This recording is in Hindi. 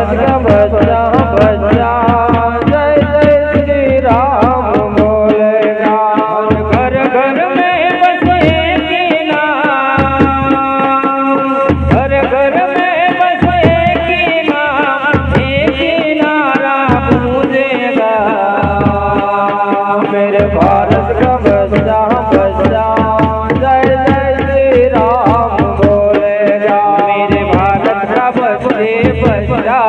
भारत का बच्चा बच्चा जय जय श्री राम बोलेगा। घर घर में बसे की नाम, घर घर में बसे की नाम, एक ही नारा गूंजेगा। मेरे भारत का बच्चा बच्चा जय जय श्री राम बोलेगा। मेरे भारत का बच्चे बच्चा